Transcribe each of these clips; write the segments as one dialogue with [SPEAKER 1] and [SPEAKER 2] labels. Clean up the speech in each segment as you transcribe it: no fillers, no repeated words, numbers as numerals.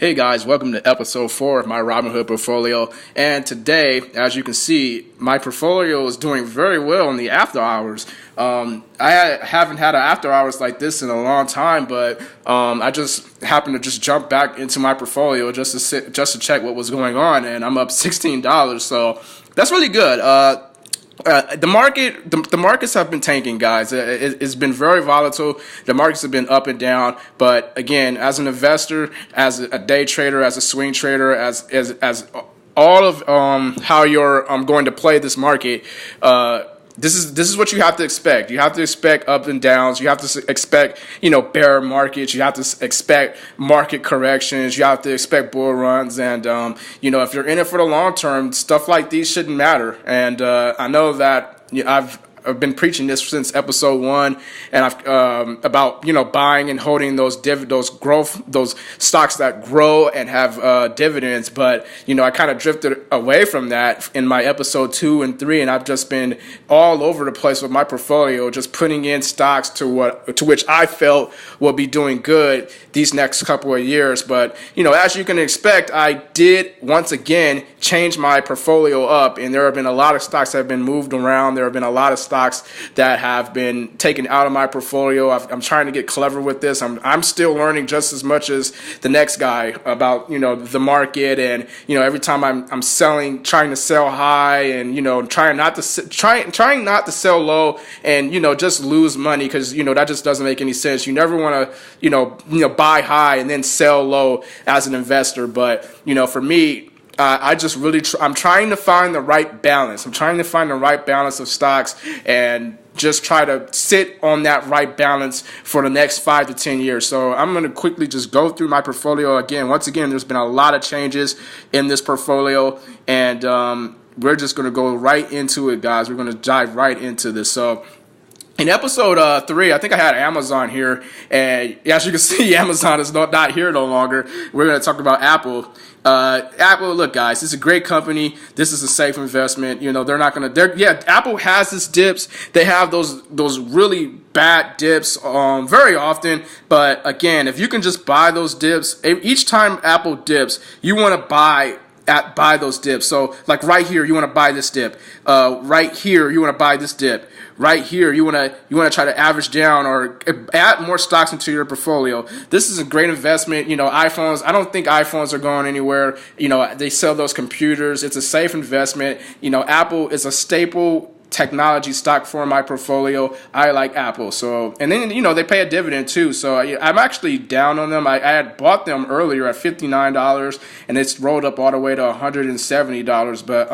[SPEAKER 1] Hey guys, welcome to episode 4 of my Robinhood portfolio. And today, as you can see, my portfolio is doing very well in the after hours. I haven't had an after hours like this in a long time, but I just happened to just jump back into my portfolio just to check what was going on, and I'm up $16. So that's really good. The markets have been tanking, guys. It's been very volatile. The markets have been up and down. But again, as an investor, as a day trader, as a swing trader, as all of how you're going to play this market, this is what you have to expect. You have to expect up and downs. You have to expect, bear markets. You have to expect market corrections. You have to expect bull runs. And, if you're in it for the long term, stuff like these shouldn't matter. And I know that I've been preaching this since episode 1, and I've about buying and holding those stocks that grow and have dividends. But I kind of drifted away from that in my episode 2 and 3, and I've just been all over the place with my portfolio, just putting in stocks to which I felt will be doing good these next couple of years. But as you can expect, I did once again change my portfolio up, and there have been a lot of stocks that have been moved around. There have been a lot of stocks that have been taken out of my portfolio. I'm trying to get clever with this. I'm still learning just as much as the next guy about the market, and every time I'm selling, trying to sell high, and trying not to sell low, and just lose money, because that just doesn't make any sense. You never want to buy high and then sell low as an investor. But for me, I just really I'm trying to find the right balance. I'm trying to find the right balance of stocks and just try to sit on that right balance for the next 5 to 10 years. So I'm going to quickly just go through my portfolio again. Once again, there's been a lot of changes in this portfolio, and we're just going to go right into it, guys. We're going to dive right into this. So in episode 3, I think I had Amazon here, and as you can see, Amazon is not here no longer. We're going to talk about Apple. Apple, look, guys, this is a great company. This is a safe investment. They're not going to. Apple has its dips. They have those really bad dips very often. But again, if you can just buy those dips, each time Apple dips, you want to buy those dips. So like right here, you want to buy this dip. Right here, you want to buy this dip. Right here, you want to try to average down or add more stocks into your portfolio. This is a great investment. iPhones, I don't think iPhones are going anywhere. They sell those computers. It's a safe investment. Apple is a staple technology stock for my portfolio. I like Apple. So, and then they pay a dividend too. So I'm actually down on them. I had bought them earlier at $59, and it's rolled up all the way to $170. But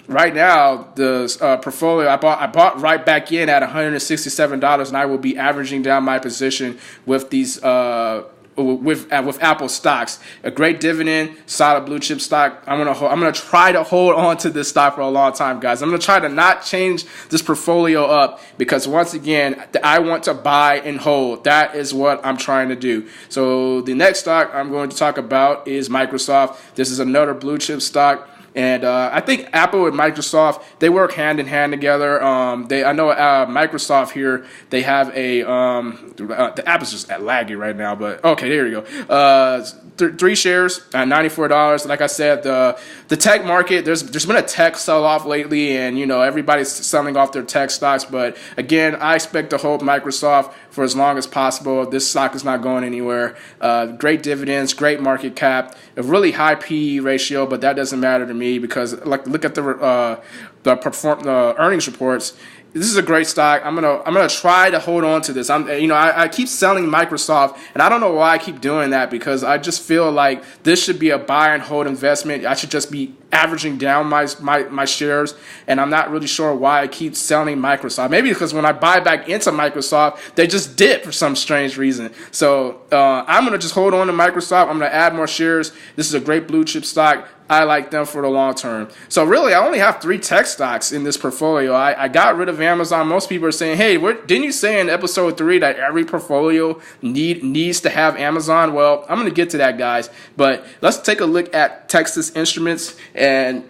[SPEAKER 1] right now, the portfolio I bought right back in at $167, and I will be averaging down my position with these with Apple stocks. A great dividend, solid blue chip stock. I'm gonna try to hold on to this stock for a long time, guys. I'm gonna try to not change this portfolio up, because once again, I want to buy and hold. That is what I'm trying to do. So the next stock I'm going to talk about is Microsoft. This is another blue chip stock. And I think Apple and Microsoft, they work hand in hand together. I know Microsoft here, they have the app is just laggy right now, but okay, there you go. 3 shares at $94. Like I said, the tech market, there's been a tech sell-off lately, and everybody's selling off their tech stocks. But again, I expect to hold Microsoft for as long as possible. This stock is not going anywhere. Great dividends, great market cap, a really high PE ratio, but that doesn't matter to me, because look at the earnings reports. This is a great stock. I'm gonna try to hold on to this. I keep selling Microsoft, and I don't know why I keep doing that, because I just feel like this should be a buy and hold investment. I should just be averaging down my shares, and I'm not really sure why I keep selling Microsoft. Maybe because when I buy back into Microsoft, they just dip for some strange reason. So I'm gonna just hold on to Microsoft. I'm gonna add more shares. This is a great blue chip stock. I like them for the long term. So really, I only have 3 tech stocks in this portfolio. I got rid of Amazon. Most people are saying, hey, didn't you say in episode 3 that every portfolio needs to have Amazon? Well, I'm going to get to that, guys. But let's take a look at Texas Instruments. And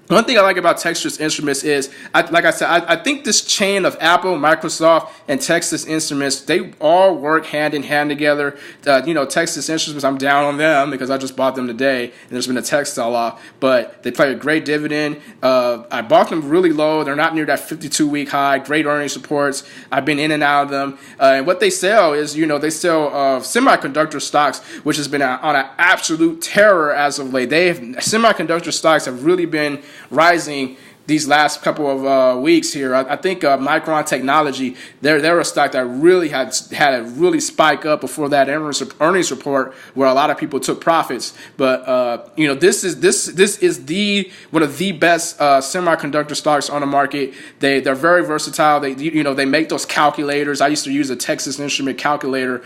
[SPEAKER 1] One thing I like about Texas Instruments is, like I said, I think this chain of Apple, Microsoft, and Texas Instruments, they all work hand in hand together. Texas Instruments, I'm down on them because I just bought them today, and there's been a tech sell-off, but they play a great dividend. I bought them really low. They're not near that 52-week high. Great earnings reports. I've been in and out of them. And what they sell is, they sell semiconductor stocks, which has been on an absolute terror as of late. Semiconductor stocks have really been rising these last couple of weeks here. I think Micron Technology, they're a stock that really had a really spike up before that earnings report, where a lot of people took profits. But this is the one of the best semiconductor stocks on the market. They're very versatile. They make those calculators. I used to use a Texas Instrument calculator,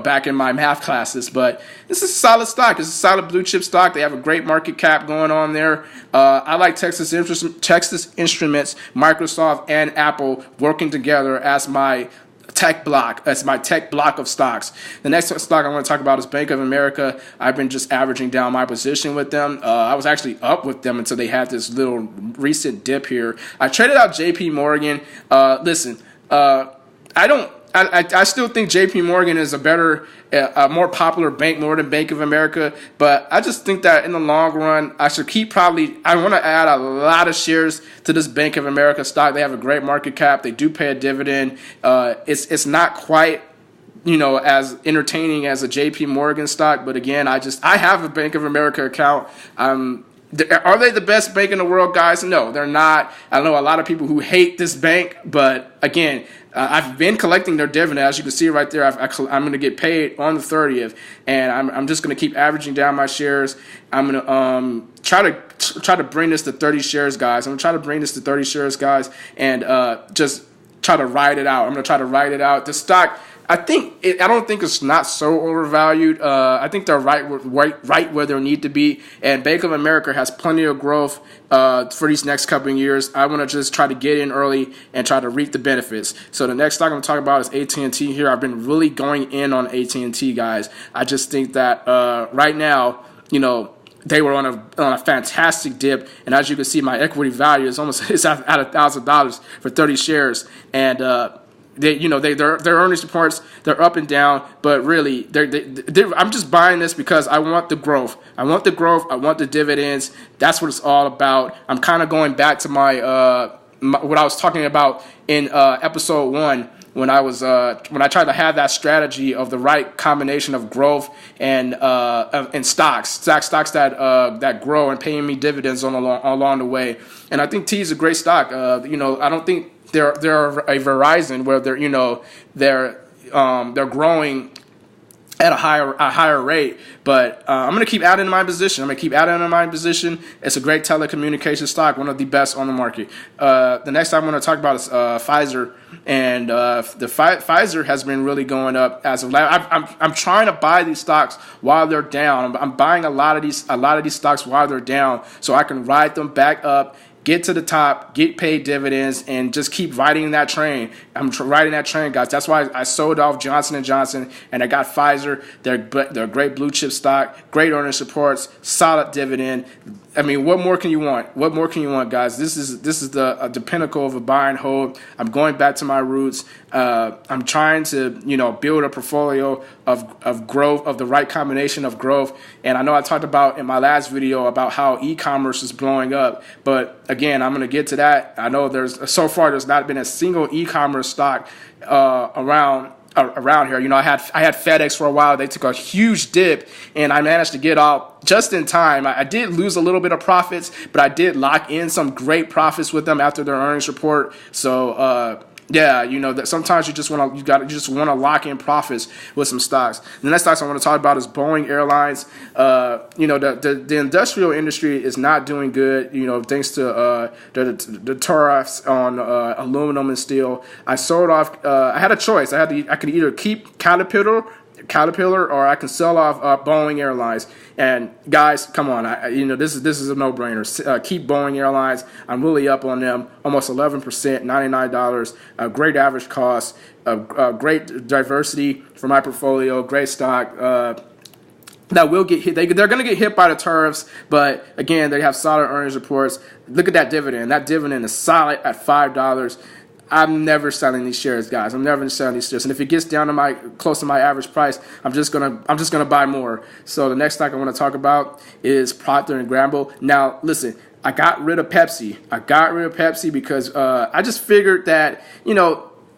[SPEAKER 1] back in my math classes. But this is a solid stock. It's a solid blue chip stock. They have a great market cap going on there. I like Texas Instruments, Microsoft, and Apple working together as my tech block of stocks. The next stock I want to talk about is Bank of America. I've been just averaging down my position with them. I was actually up with them until they had this little recent dip here. I traded out JP Morgan. I still think JP Morgan is a more popular bank more than Bank of America, but I just think that in the long run, I want to add a lot of shares to this Bank of America stock. They have a great market cap. They do pay a dividend. It's not quite as entertaining as a JP Morgan stock, but again, I have a Bank of America account. Are they the best bank in the world, guys? No, they're not. I know a lot of people who hate this bank, but again, I've been collecting their dividend. As you can see right there, I'm going to get paid on the 30th, and I'm just going to keep averaging down my shares. I'm going to try to bring this to 30 shares, guys. I'm going to try to bring this to 30 shares, guys, and just try to ride it out. I'm going to try to ride it out. The stock, I don't think it's not so overvalued. I think they're right where they need to be. And Bank of America has plenty of growth for these next couple of years. I want to just try to get in early and try to reap the benefits. So the next stock I'm going to talk about is AT&T here. I've been really going in on AT&T, guys. I just think that right now, they were on a fantastic dip, and as you can see, my equity value is it's at $1,000 for 30 shares, and their earnings reports, they're up and down, but really, I'm just buying this because I want the growth. I want the dividends. That's what it's all about. I'm kind of going back to my what I was talking about in episode 1. When I tried to have that strategy of the right combination of growth and stocks that grow and paying me dividends along the way, and I think T is a great stock. I don't think they're a Verizon where they're growing at a higher rate, but I'm going to keep adding to my position. It's a great telecommunications stock, one of the best on the market. The next I'm going to talk about is Pfizer, and Pfizer has been really going up as of late. I'm trying to buy these stocks while they're down. I'm buying a lot of these stocks while they're down, so I can ride them back up, get to the top, get paid dividends, and just keep riding that train. I'm riding that train, guys. That's why I sold off Johnson & Johnson, and I got Pfizer. They're a great blue chip stock, great earnings reports, solid dividend. I mean, what more can you want? What more can you want, guys? This is the pinnacle of a buy and hold. I'm going back to my roots. I'm trying to build a portfolio of growth, of the right combination of growth. And I know I talked about in my last video about how e-commerce is blowing up, but again, I'm going to get to that. I know so far there's not been a single e-commerce stock around here. I had FedEx for a while. They took a huge dip, and I managed to get out just in time. I did lose a little bit of profits, but I did lock in some great profits with them after their earnings report. So that sometimes you just want to lock in profits with some stocks. The next stocks I want to talk about is Boeing Airlines. The industrial industry is not doing good. Thanks to the tariffs on aluminum and steel. I sold off. I had a choice. I could either keep Caterpillar, or I can sell off Boeing Airlines. And guys, come on, this is a no-brainer. Keep Boeing Airlines. I'm really up on them, almost 11%, $99. Great average cost, great diversity for my portfolio, great stock. that will get hit. They're going to get hit by the tariffs, but again, they have solid earnings reports. Look at that dividend. That dividend is solid at $5. I'm never selling these shares, guys. I'm never selling these shares. And if it gets down to close to my average price, I'm just gonna buy more. So the next stock I want to talk about is Procter and Gamble. Now, listen, I got rid of Pepsi. Because I just figured that,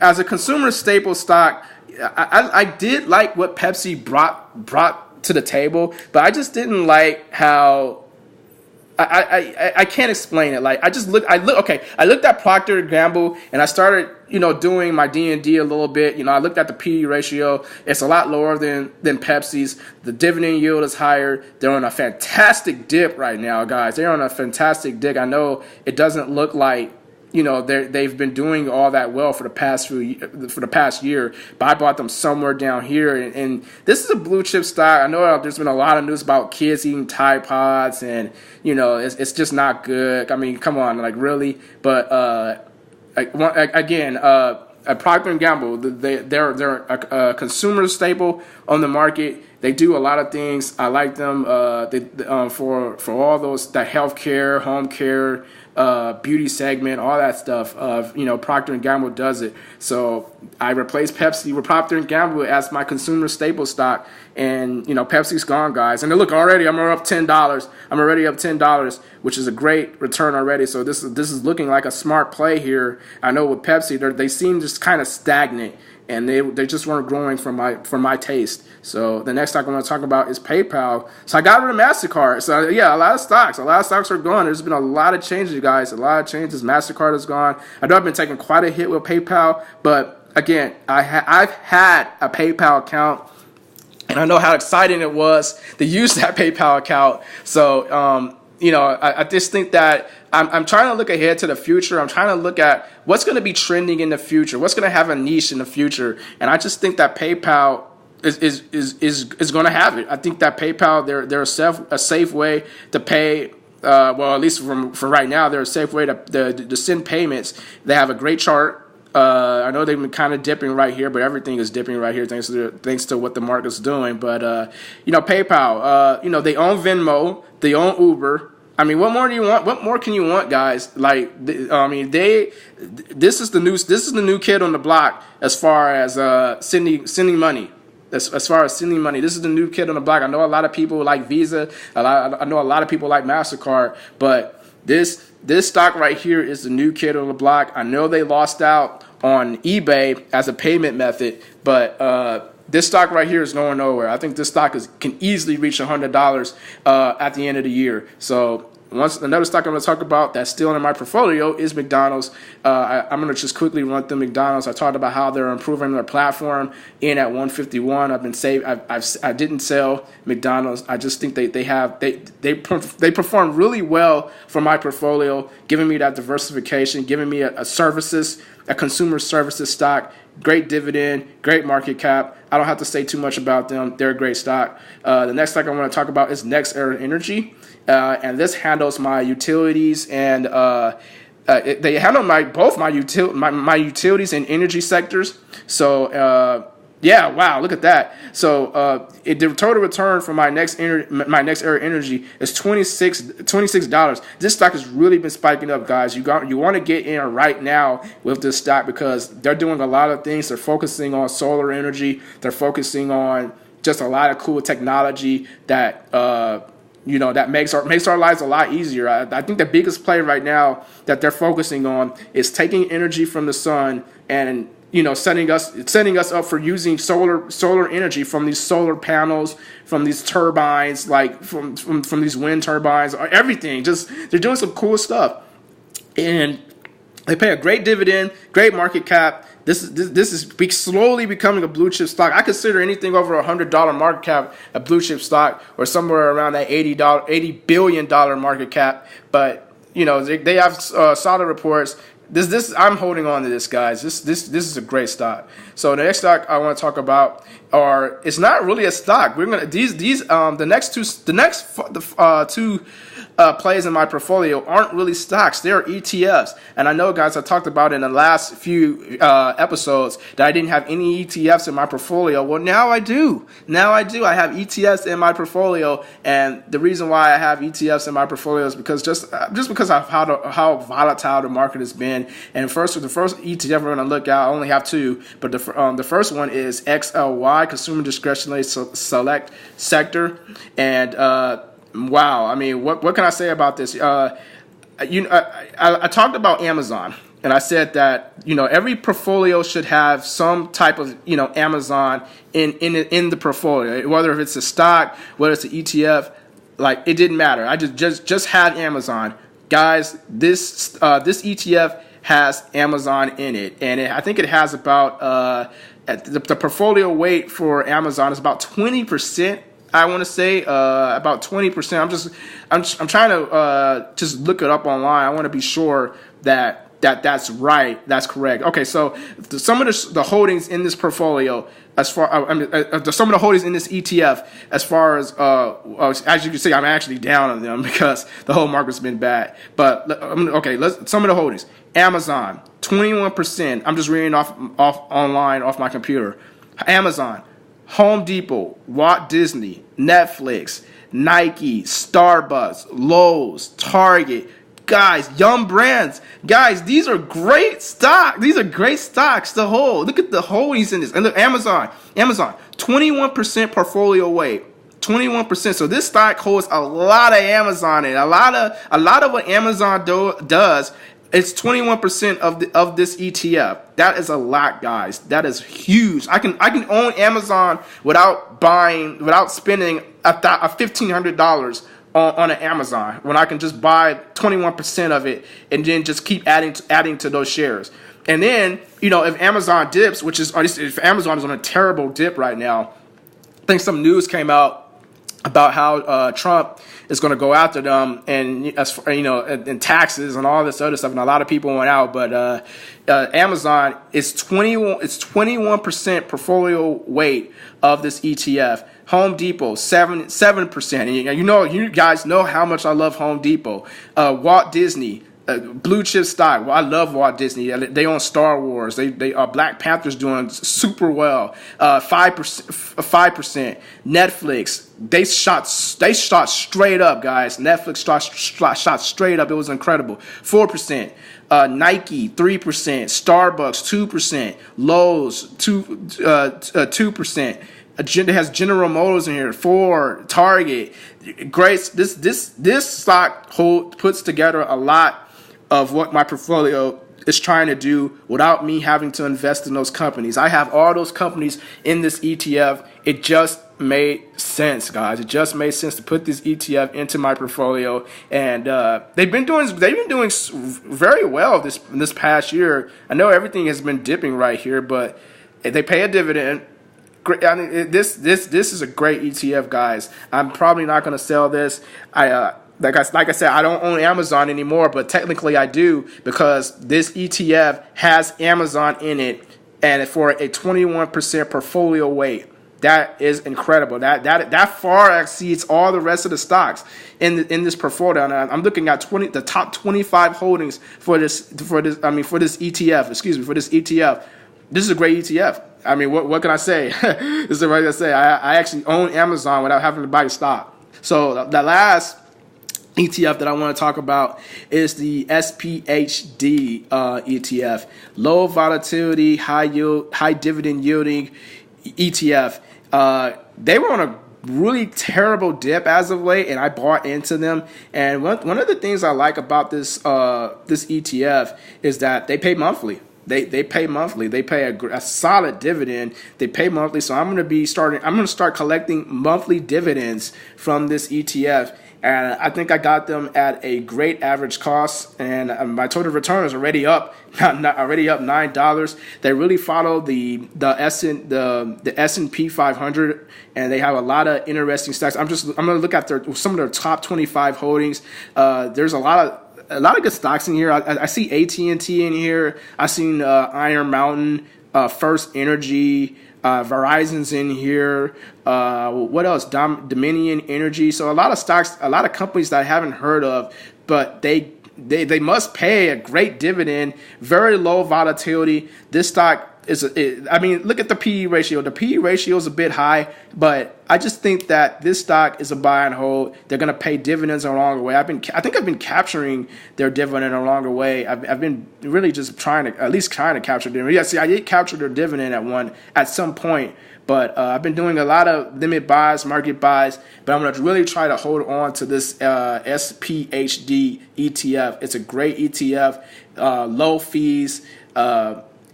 [SPEAKER 1] as a consumer staple stock, I did like what Pepsi brought to the table, but I just didn't like how I can't explain it. Like I looked at Procter and Gamble and I started doing my D&D a little bit. I looked at the PE ratio. It's a lot lower than Pepsi's. The dividend yield is higher. They're on a fantastic dip right now, guys. They're on a fantastic dip. I know it doesn't look like they've been doing all that well for the past year, but I bought them somewhere down here, and this is a blue chip stock. I know there's been a lot of news about kids eating Tide Pods, and it's just not good. I mean, come on, like really. But again, at Procter and Gamble, they're a consumer staple on the market. They do a lot of things. I like them. For all those, that healthcare, home care, beauty segment, all that stuff. Procter and Gamble does it. So I replaced Pepsi with Procter and Gamble as my consumer staple stock, and Pepsi's gone, guys. And look, already I'm up $10. I'm already up $10, which is a great return already. So this is looking like a smart play here. I know with Pepsi, they seem just kind of stagnant, and they just weren't growing for my taste. So the next stock I'm going to talk about is PayPal. So I got rid of MasterCard. So yeah, a lot of stocks are gone. There's been a lot of changes, guys. A lot of changes. MasterCard is gone. I know I've been taking quite a hit with PayPal, but again, I've had a PayPal account, and I know how exciting it was to use that PayPal account. So I just think that I'm trying to look ahead to the future. I'm trying to look at what's going to be trending in the future, what's going to have a niche in the future, and I just think that PayPal is going to have it. I think that PayPal, they're a safe way to pay. Well, at least for right now, they're a safe way to send payments. They have a great chart. I know they've been kind of dipping right here, but everything is dipping right here thanks to what the market's doing. But PayPal, they own Venmo, they own Uber. I mean, what more do you want? What more can you want, guys? Like, this is the new kid on the block as far as sending money. As far as sending money, this is the new kid on the block. I know a lot of people like Visa. I know a lot of people like MasterCard, but this stock right here is the new kid on the block. I know they lost out on eBay as a payment method, but this stock right here is going nowhere. I think this stock can easily reach $100 at the end of the year. So another stock I'm going to talk about that's still in my portfolio is McDonald's. I'm going to just quickly run through McDonald's. I talked about how they're improving their platform in at 151. I didn't sell McDonald's. I just think they perform really well for my portfolio, giving me that diversification, giving me a consumer services stock. Great dividend, great market cap. I don't have to say too much about them. They're a great stock. The next stock I want to talk about is NextEra Energy. And this handles my utilities and they handle my utilities and energy sectors. So yeah, wow, look at that. So the total return for my NextEra Energy is $26. This stock has really been spiking up, guys. You want to get in right now with this stock because they're doing a lot of things. They're focusing on solar energy. They're focusing on just a lot of cool technology that that makes our lives a lot easier. I think the biggest play right now that they're focusing on is taking energy from the sun and setting us up for using solar energy from these solar panels, from these turbines, like from these wind turbines, or everything. Just they're doing some cool stuff, and they pay a great dividend, great market cap. This is slowly becoming a blue chip stock. I consider anything over $100 market cap a blue chip stock, or somewhere around that $80 billion market cap. But they have solid reports. I'm holding on to this, guys. This is a great stock. So the next stock I want to talk about or it's not really a stock. We're gonna the next two plays in my portfolio aren't really stocks. They're ETFs. And I know, guys, I talked about in the last few episodes that I didn't have any ETFs in my portfolio. Well, now I do. I have ETFs in my portfolio, and the reason why I have ETFs in my portfolio is because just because of how volatile the market has been. And the first ETF we're going to look at, I only have two, but the first one is XLY, Consumer Discretionary Select Sector, and wow, I mean, what can I say about this? I talked about Amazon, and I said that every portfolio should have some type of Amazon in the portfolio, whether if it's a stock, whether it's an ETF, like it didn't matter. I just had Amazon, guys. This ETF has Amazon in it, and I think it has about the portfolio weight for Amazon is about 20%. I want to say about 20%. I'm trying to just look it up online. I want to be sure that's right. That's correct. Okay, so some of the holdings in this portfolio, some of the holdings in this ETF, as far as you can see, I'm actually down on them because the whole market's been bad. But okay, some of the holdings. Amazon, 21%. I'm just reading off online off my computer. Amazon, Home Depot, Walt Disney, Netflix, Nike, Starbucks, Lowe's, Target. Guys, Yum Brands. Guys, these are great stocks. These are great stocks to hold. Look at the holdings in this. And look, Amazon, 21% portfolio weight. 21%. So this stock holds a lot of Amazon in it. A lot of what Amazon does. It's 21% of this ETF. That is a lot, guys. That is huge. I can own Amazon without spending $1,500 on an Amazon, when I can just buy 21% of it and then just keep adding to those shares. And then if Amazon dips, if Amazon is on a terrible dip right now, I think some news came out about how Trump is going to go after them, and and taxes and all this other stuff, and a lot of people went out. But Amazon is 21% portfolio weight of this ETF. Home Depot 7%. And you guys know how much I love Home Depot. Walt Disney. Blue chip stock. Well, I love Walt Disney. They own Star Wars. They Black Panther's doing super well. 5%. Netflix. They shot straight up, guys. Netflix shot straight up. It was incredible. 4%. Nike 3%. Starbucks 2%. Lowe's 2%. It has General Motors in here, Ford, Target. Great. This stock puts together a lot of what my portfolio is trying to do without me having to invest in those companies. I have all those companies in this ETF. It just made sense, guys. It just made sense to put this ETF into my portfolio, and they've been doing very well this past year. I know everything has been dipping right here, but they pay a dividend. I mean, this is a great ETF, guys. I'm probably not going to sell this. Like I said, I don't own Amazon anymore, but technically I do, because this ETF has Amazon in it, and for a 21% portfolio weight. That is incredible. That far exceeds all the rest of the stocks in this portfolio. And I'm looking at the top 25 holdings for this ETF. Excuse me, for this ETF. This is a great ETF. I mean, what can I say? This is what I say. I actually own Amazon without having to buy the stock. So the last ETF that I want to talk about is the SPHD ETF, low volatility, high dividend yielding ETF. They were on a really terrible dip as of late, and I bought into them. And one of the things I like about this ETF is that they pay monthly. They pay monthly. They pay a solid dividend. They pay monthly. So I'm going to start collecting monthly dividends from this ETF. And I think I got them at a great average cost, and my total return is already up $9. They really follow the S&P 500, and they have a lot of interesting stocks. I'm going to look at some of their top 25 holdings. There's a lot of good stocks in here. I see AT&T in here. I seen Iron Mountain. First Energy, Verizon's in here. What else? Dominion Energy. So a lot of stocks, a lot of companies that I haven't heard of, but they must pay a great dividend, very low volatility. This stock I mean, look at the PE ratio. The PE ratio is a bit high, but I just think that this stock is a buy and hold. They're going to pay dividends along the way. I think I've been capturing their dividend along the way. I've been really just trying to capture dividend. Yeah, see, I did capture their dividend at some point, but I've been doing a lot of limit buys, market buys, but I'm going to really try to hold on to this SPHD ETF. It's a great ETF, low fees,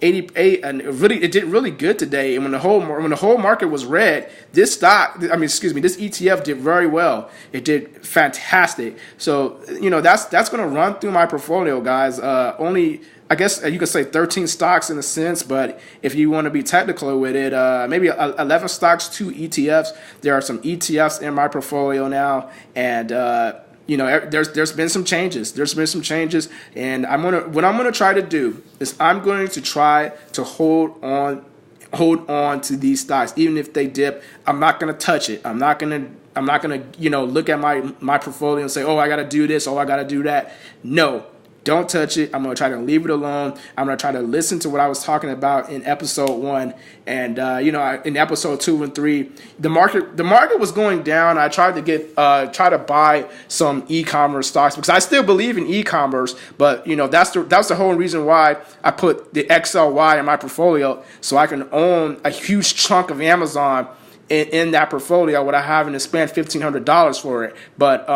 [SPEAKER 1] 88, and it did really good today. And when the whole market was red, this ETF did very well. It did fantastic. So that's going to run through my portfolio, guys. Only, I guess you could say 13 stocks in a sense, but if you want to be technical with it, maybe 11 stocks, 2 ETFs. There are some ETFs in my portfolio now, and there's been some changes. And what I'm gonna try to do is I'm going to try to hold on to these stocks, even if they dip. I'm not gonna touch it. I'm not gonna look at my portfolio and say, oh, I gotta do this, oh, I gotta do that. No. Don't touch it. I'm going to try to leave it alone. I'm going to try to listen to what I was talking about in episode 1. And, in episode 2 and 3, the market was going down. I tried to try to buy some e-commerce stocks because I still believe in e-commerce. But, that's the whole reason why I put the XLY in my portfolio, so I can own a huge chunk of Amazon in that portfolio without having to spend $1,500 for it. But,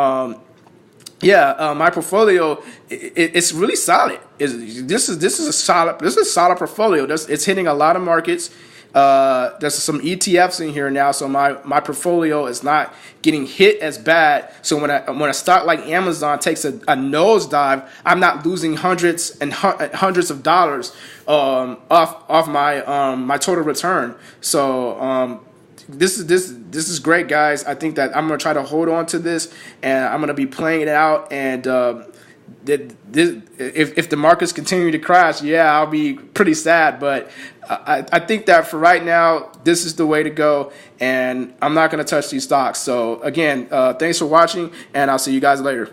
[SPEAKER 1] my portfolio it's really solid. This is a solid portfolio. It's hitting a lot of markets. There's some ETFs in here now, so my portfolio is not getting hit as bad. So when a stock like Amazon takes a nosedive, I'm not losing hundreds of dollars off my total return. So this is great, guys. I think that I'm gonna try to hold on to this, and I'm gonna be playing it out. And if the markets continue to crash, I'll be pretty sad. But I think that for right now, this is the way to go, and I'm not gonna touch these stocks. So again, thanks for watching, and I'll see you guys later.